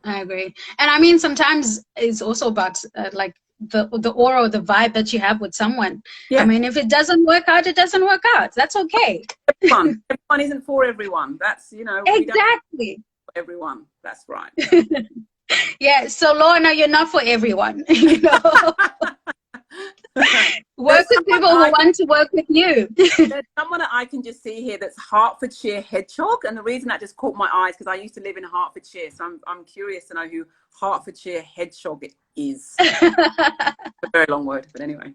I agree. And I mean, sometimes it's also about like the aura or the vibe that you have with someone. Yeah. I mean, if it doesn't work out, it doesn't work out. That's okay. Everyone isn't for everyone. That's, exactly. For everyone. That's right. Yeah. So Lorna, you're not for everyone. Work with people who want to work with you. There's someone that I can just see here that's Hertfordshire Hedgehog, and the reason that just caught my eyes because I used to live in Hertfordshire, so I'm curious to know who Hertfordshire Hedgehog is. A very long word, but anyway.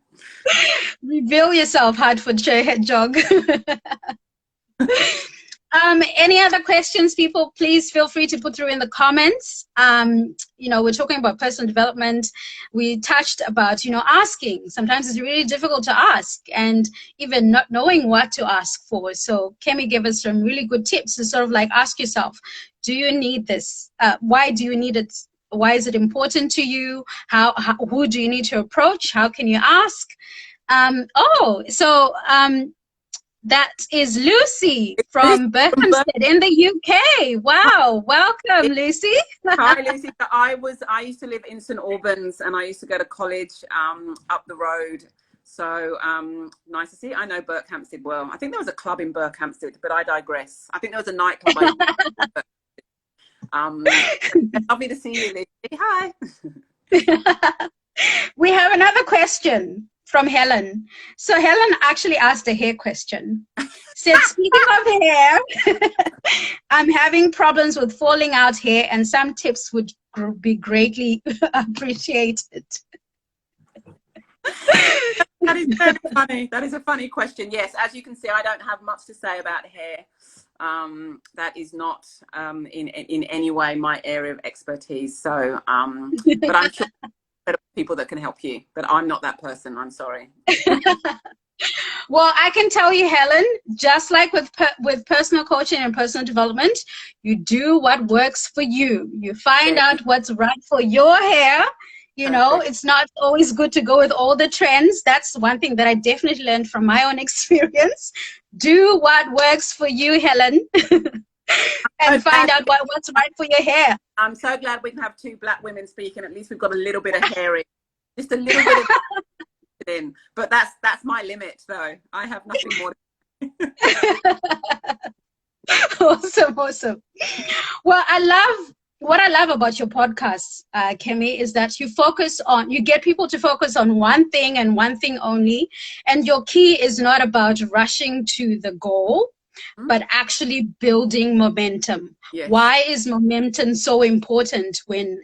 Reveal yourself, Hertfordshire Hedgehog. Any other questions, people? Please feel free to put through in the comments. We're talking about personal development. We touched about, asking. Sometimes it's really difficult to ask and even not knowing what to ask for. So Kemi gave us some really good tips to sort of like ask yourself, do you need this? Why do you need it? Why is it important to you? Who do you need to approach? How can you ask? That is Lucy from Berkhamsted in the UK. Wow, welcome, Lucy. Hi, Lucy. I used to live in St Albans, and I used to go to college up the road. So nice to see you. I know Berkhamsted well. I think there was a club in Berkhamsted, but I digress. I think there was a nightclub. Lovely to see you, Lucy. Hi. We have another question from Helen. So Helen actually asked a hair question. Said, speaking of hair, I'm having problems with falling out hair, and some tips would be greatly appreciated. That is very funny. That is a funny question. Yes, as you can see, I don't have much to say about hair. That is not in any way my area of expertise. So, but I'm sure there are people that can help you, but I'm not that person. I'm sorry. Well, I can tell you, Helen, just like with personal coaching and personal development, you do what works for you. You find out what's right for your hair. It's not always good to go with all the trends. That's one thing that I definitely learned from my own experience. Do what works for you, Helen, and find out what's right for your hair. I'm so glad we can have two black women speaking. At least we've got a little bit of hair in. Just a little bit of in. But that's my limit, though. I have nothing more to Awesome. Well, what I love about your podcast, Kemi, is that you get people to focus on one thing and one thing only. And your key is not about rushing to the goal. but actually building momentum. Yes. Why is momentum so important when,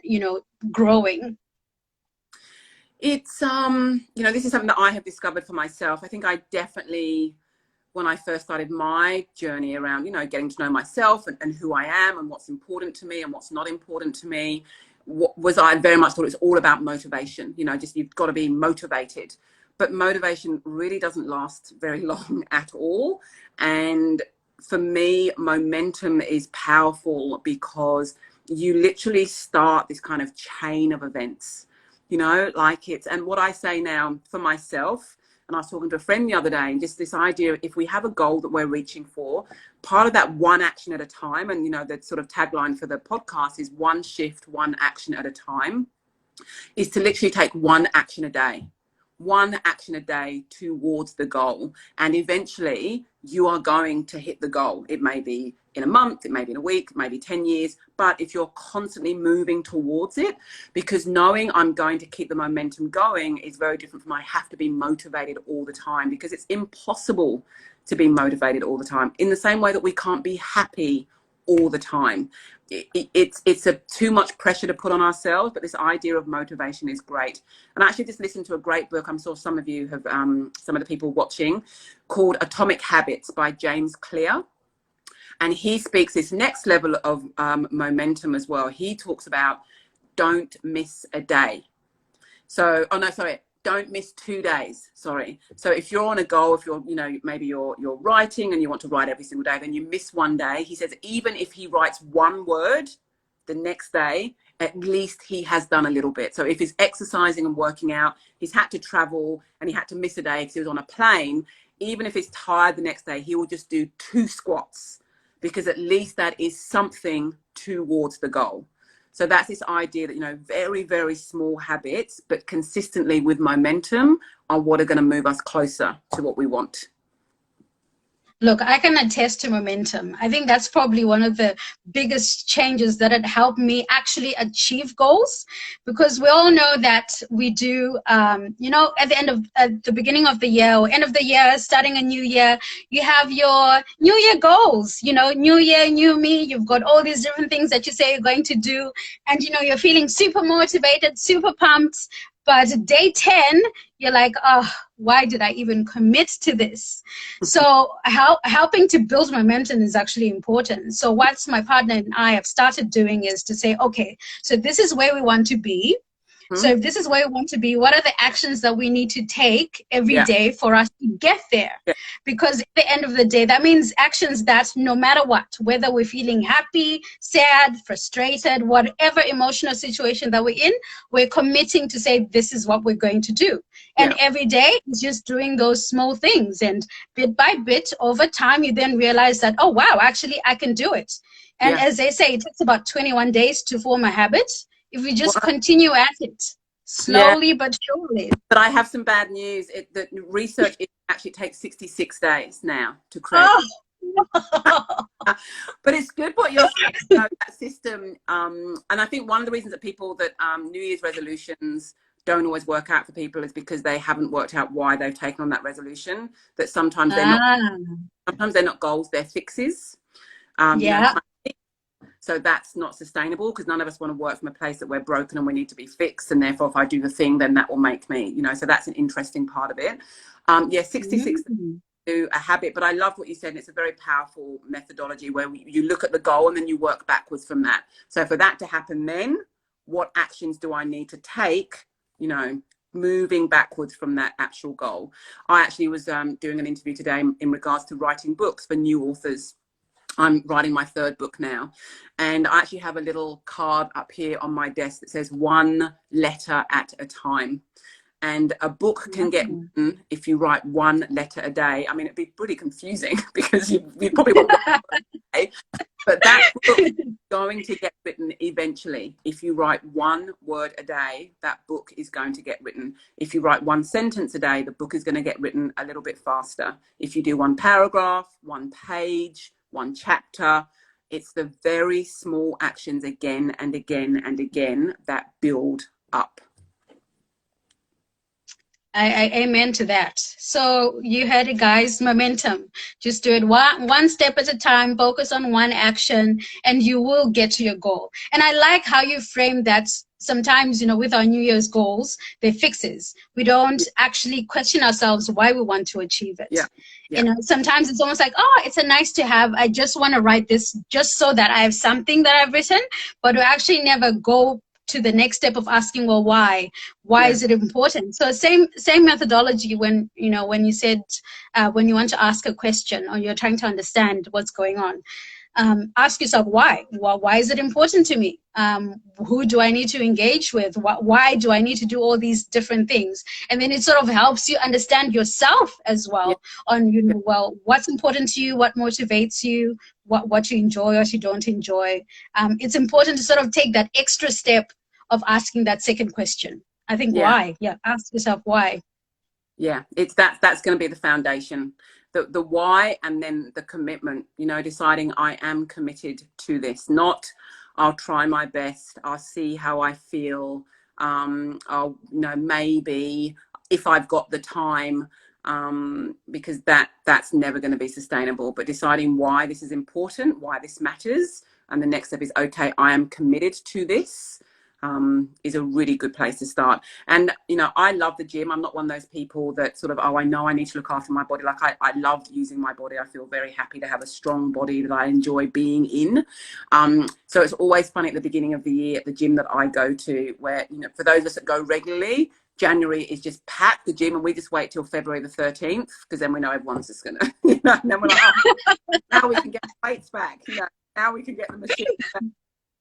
growing? It's, this is something that I have discovered for myself. I think I definitely, when I first started my journey around, getting to know myself and who I am and what's important to me and what's not important to me, I very much thought it was all about motivation. Just you've got to be motivated. But motivation really doesn't last very long at all. And for me, momentum is powerful because you literally start this kind of chain of events, and what I say now for myself, and I was talking to a friend the other day, and just this idea, if we have a goal that we're reaching for, part of that one action at a time, and the sort of tagline for the podcast is one shift, one action at a time, is to literally take one action a day towards the goal. And eventually you are going to hit the goal. It may be in a month, it may be in a week, it may be 10 years, but if you're constantly moving towards it, because knowing I'm going to keep the momentum going is very different from I have to be motivated all the time, because it's impossible to be motivated all the time, in the same way that we can't be happy all the time. It's a too much pressure to put on ourselves, but this idea of motivation is great. And I actually just listened to a great book, I'm sure some of you have, some of the people watching, called Atomic Habits by James Clear. And he speaks this next level of momentum as well. He talks about don't miss a day. Don't miss 2 days. Sorry. So if you're on a goal, if you're, maybe you're writing and you want to write every single day, then you miss 1 day. He says, even if he writes one word the next day, at least he has done a little bit. So if he's exercising and working out, he's had to travel and he had to miss a day because he was on a plane. Even if he's tired the next day, he will just do 2 squats, because at least that is something towards the goal. So that's this idea that, very, very small habits, but consistently with momentum, are what are going to move us closer to what we want. Look, I can attest to momentum. I think that's probably one of the biggest changes that had helped me actually achieve goals, because we all know that we do, at the beginning of the year or end of the year, starting a new year, you have your new year goals, new year, new me. You've got all these different things that you say you're going to do. And, you're feeling super motivated, super pumped. But day 10, you're like, oh, why did I even commit to this? So helping to build momentum is actually important. So what my partner and I have started doing is to say, okay, so this is where we want to be. So if this is where we want to be, what are the actions that we need to take every day for us to get there? Yeah. Because at the end of the day, that means actions that no matter what, whether we're feeling happy, sad, frustrated, whatever emotional situation that we're in, we're committing to say, this is what we're going to do. And every day is just doing those small things. And bit by bit, over time, you then realize that, oh, wow, actually, I can do it. And as they say, it takes about 21 days to form a habit. If we just continue at it slowly but surely. But I have some bad news. The research actually takes 66 days now to create. Oh. But it's good what you're saying about that system. And I think one of the reasons that New Year's resolutions don't always work out for people is because they haven't worked out why they've taken on that resolution. That sometimes they're not goals, they're fixes. So that's not sustainable, because none of us want to work from a place that we're broken and we need to be fixed. And therefore, if I do the thing, then that will make me, so that's an interesting part of it. 66 do a habit, but I love what you said. And it's a very powerful methodology where you look at the goal and then you work backwards from that. So for that to happen, then what actions do I need to take, moving backwards from that actual goal? I actually was doing an interview today in regards to writing books for new authors. I'm writing my 3rd book now, and I actually have a little card up here on my desk that says 1 letter at a time. And a book can get written if you write 1 letter a day. I mean, it'd be pretty confusing because you probably want 1 word a day, but that book is going to get written eventually. If you write 1 word a day, that book is going to get written. If you write 1 sentence a day, the book is going to get written a little bit faster. If you do 1 paragraph, 1 page, 1 chapter, it's the very small actions again and again and again that build up. I amen to that. So you heard it, guys. Momentum. Just do it one step at a time. Focus on one action, and you will get to your goal. And I like how you frame that. Sometimes, with our New Year's goals, they're fixes. We don't actually question ourselves why we want to achieve it. Yeah. Yeah. Sometimes it's almost like, oh, it's a nice to have. I just want to write this just so that I have something that I've written, but we actually never go to the next step of asking, well, why is it important? So same methodology when you said when you want to ask a question or you're trying to understand what's going on, ask yourself why. Well, why is it important to me? Who do I need to engage with? Why do I need to do all these different things? And then it sort of helps you understand yourself as well on, well, what's important to you, what motivates you, what you enjoy, what you don't enjoy. It's important to sort of take that extra step of asking that second question. I think why? Yeah, ask yourself why. Yeah, that's going to be the foundation. The why, and then the commitment, deciding I am committed to this, not I'll try my best, I'll see how I feel, I'll, maybe if I've got the time, because that's never going to be sustainable. But deciding why this is important, why this matters, and the next step is, okay, I am committed to this. Is a really good place to start. And, I love the gym. I'm not one of those people that sort of, oh, I know I need to look after my body. Like I love using my body. I feel very happy to have a strong body that I enjoy being in. So it's always funny at the beginning of the year at the gym that I go to where, for those of us that go regularly, January is just packed the gym, and we just wait till February the 13th because then we know everyone's just going to, and then we're like, oh, now we can get the weights back. Now we can get the machine back.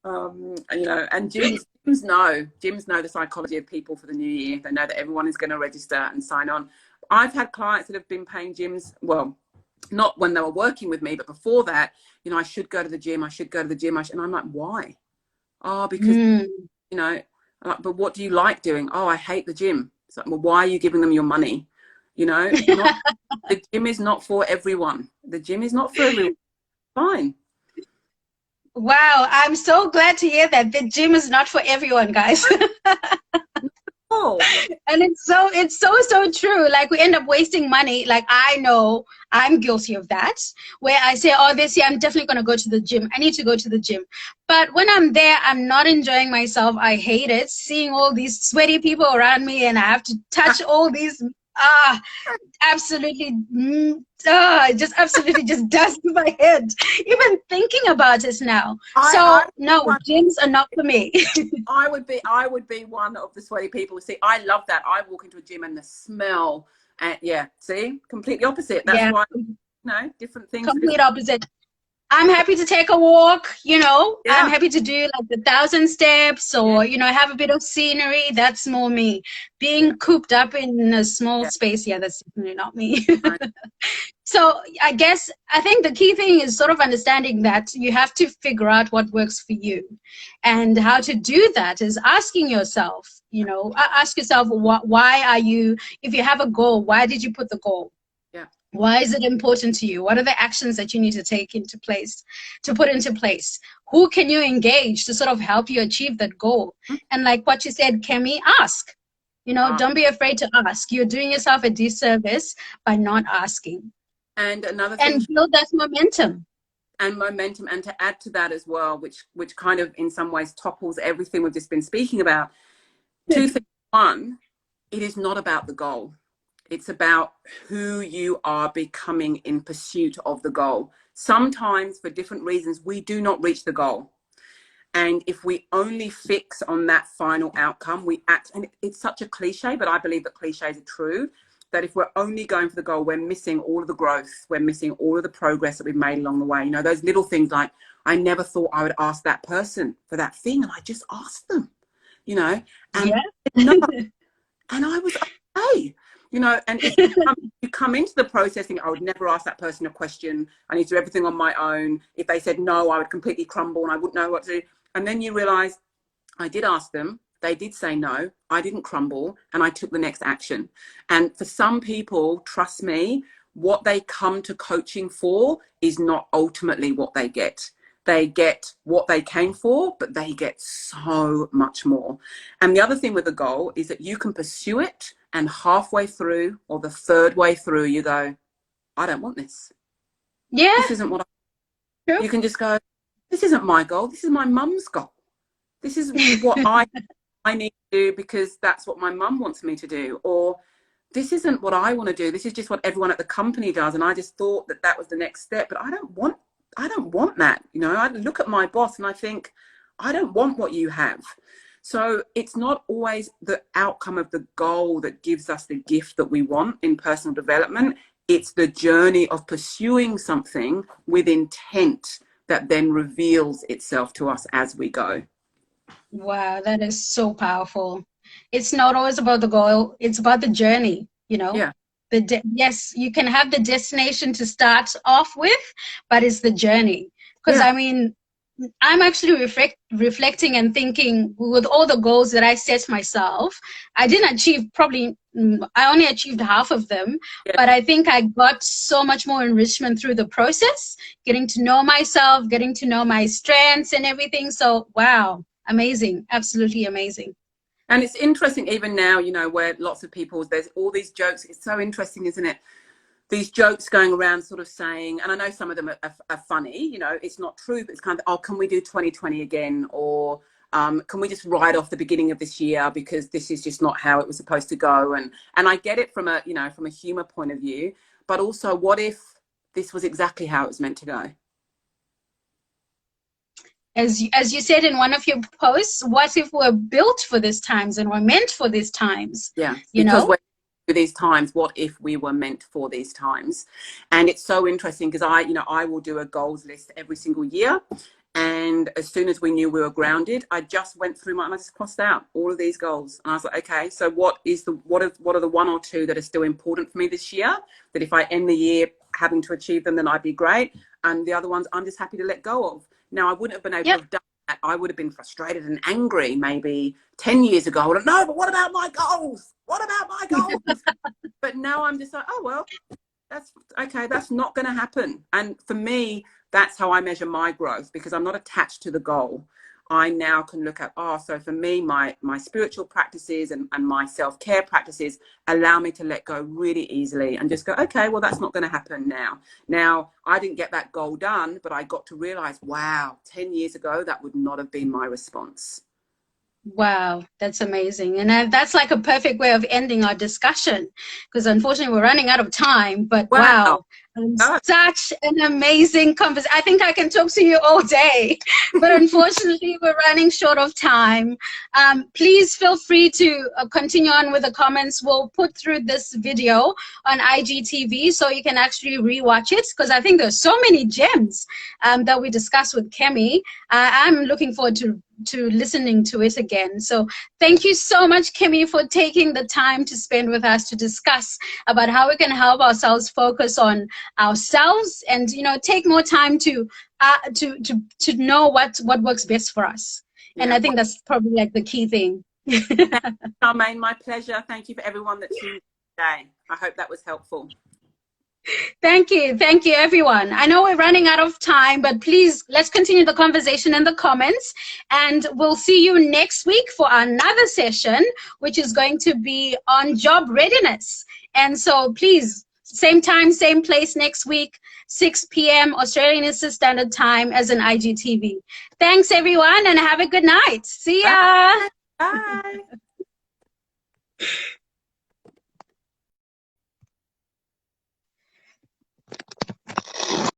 And gyms know the psychology of people for the new year. They know that everyone is going to register and sign on. I've had clients that have been paying gyms, well, not when they were working with me, but before that, I should go to the gym. And I'm like, why? Oh, because, but what do you like doing? Oh, I hate the gym. It's like, well, why are you giving them your money? The gym is not for everyone. The gym is not for everyone. Fine. Wow, I'm so glad to hear that the gym is not for everyone, guys. Oh. And it's so true. Like we end up wasting money. Like I know I'm guilty of that, where I say, oh, this year I'm definitely going to go to the gym. I need to go to the gym. But when I'm there, I'm not enjoying myself. I hate it. Seeing all these sweaty people around me and I have to touch all these absolutely just absolutely just does my head even thinking about it now. Gyms are not for me. I would be one of the sweaty people. See, I love that. I walk into a gym and the smell, and see, completely opposite. That's why different things. Complete opposite. I'm happy to take a walk, I'm happy to do like 1,000 steps or, have a bit of scenery. That's more me. Being cooped up in a small space, that's definitely not me. Right. So I think the key thing is sort of understanding that you have to figure out what works for you. And how to do that is asking yourself, ask yourself, why are you, if you have a goal, why did you put the goal? Why is it important to you? What are the actions that you need to put into place? Who can you engage to sort of help you achieve that goal? And like what you said, Kemi, ask. Don't be afraid to ask. You're doing yourself a disservice by not asking. And another thing, and build that momentum. And to add to that as well, which kind of in some ways topples everything we've just been speaking about. Two things. One, it is not about the goal. It's about who you are becoming in pursuit of the goal. Sometimes, for different reasons, we do not reach the goal. And if we only fix on that final outcome, we act, and it's such a cliche, but I believe that cliches are true, that if we're only going for the goal, we're missing all of the growth. We're missing all of the progress that we've made along the way. Those little things like, I never thought I would ask that person for that thing, and I just asked them, and no, and I was okay. And if you come into the process thinking, I would never ask that person a question. I need to do everything on my own. If they said no, I would completely crumble and I wouldn't know what to do. And then you realize I did ask them. They did say no. I didn't crumble and I took the next action. And for some people, trust me, what they come to coaching for is not ultimately what they get. they get what they came for, but they get so much more. And the other thing with a goal is that you can pursue it, and halfway through or the third way through, you go, I don't want this. Yeah. This isn't what I... True. You can just go, this isn't my goal. This is my mum's goal. This is what I need to do because that's what my mum wants me to do. Or this isn't what I want to do. This is just what everyone at the company does. And I just thought that that was the next step, but I don't want that. You know, I look at my boss and I think, I don't want what you have. So it's not always the outcome of the goal that gives us the gift that we want in personal development. It's the journey of pursuing something with intent that then reveals itself to us as we go. Wow, that is so powerful. It's not always about the goal, it's about the journey, you know? Yeah. Yes, you can have the destination to start off with, but it's the journey. Because Yeah. I mean, I'm actually reflecting and thinking with all the goals that I set myself, I didn't achieve I only achieved half of them, Yeah. but I think I got so much more enrichment through the process, getting to know myself, getting to know my strengths and everything. So, wow, amazing, absolutely amazing. And it's interesting even now, you know, where lots of people, there's all these jokes. It's so interesting, isn't it? These jokes going around sort of saying, and I know some of them are funny, you know, it's not true, but it's kind of, oh, can we do 2020 again? Or can we just write off the beginning of this year because this is just not how it was supposed to go? And I get it from a, you know, from a humor point of view, but also what if this was exactly how it was meant to go? As you said in one of your posts, what if we're built for these times and we're meant for these times? Yeah, you because know? we're these times, what if we were meant for these times? And it's so interesting because I will do a goals list every single year. And as soon as we knew we were grounded, I just went through and I just crossed out all of these goals. And I was like, okay, so what are the one or two that are still important for me this year? That if I end the year having to achieve them, then I'd be great. And the other ones I'm just happy to let go of. Now, I wouldn't have been able to have done that. I would have been frustrated and angry maybe 10 years ago. I would have, no, but what about my goals? What about my goals? But now I'm just like, oh, well, that's okay. That's not going to happen. And for me, that's how I measure my growth because I'm not attached to the goal. I now can look at, so for me, my spiritual practices and my self-care practices allow me to let go really easily and just go, okay, well, that's not going to happen now. Now, I didn't get that goal done, but I got to realize, wow, 10 years ago, that would not have been my response. Wow, that's amazing. And that's like a perfect way of ending our discussion because unfortunately we're running out of time, but wow. Such an amazing conversation. I think I can talk to you all day, but unfortunately we're running short of time. Please feel free to continue on with the comments. We'll put through this video on IGTV so you can actually rewatch it because I think there's so many gems that we discussed with Kemi. I'm looking forward to listening to it again. So thank you so much, Kemi, for taking the time to spend with us to discuss about how we can help ourselves focus on ourselves and, you know, take more time to know what works best for us. Yeah. And I think that's probably like the key thing. Charmaine, my pleasure. Thank you for everyone that tuned in today. I hope that was helpful. Thank you, everyone. I know we're running out of time, but please let's continue the conversation in the comments, and we'll see you next week for another session, which is going to be on job readiness. And so please, same time, same place next week, 6 p.m. Australian Eastern Standard Time as an IGTV. Thanks, everyone, and have a good night. See ya. Bye. Bye.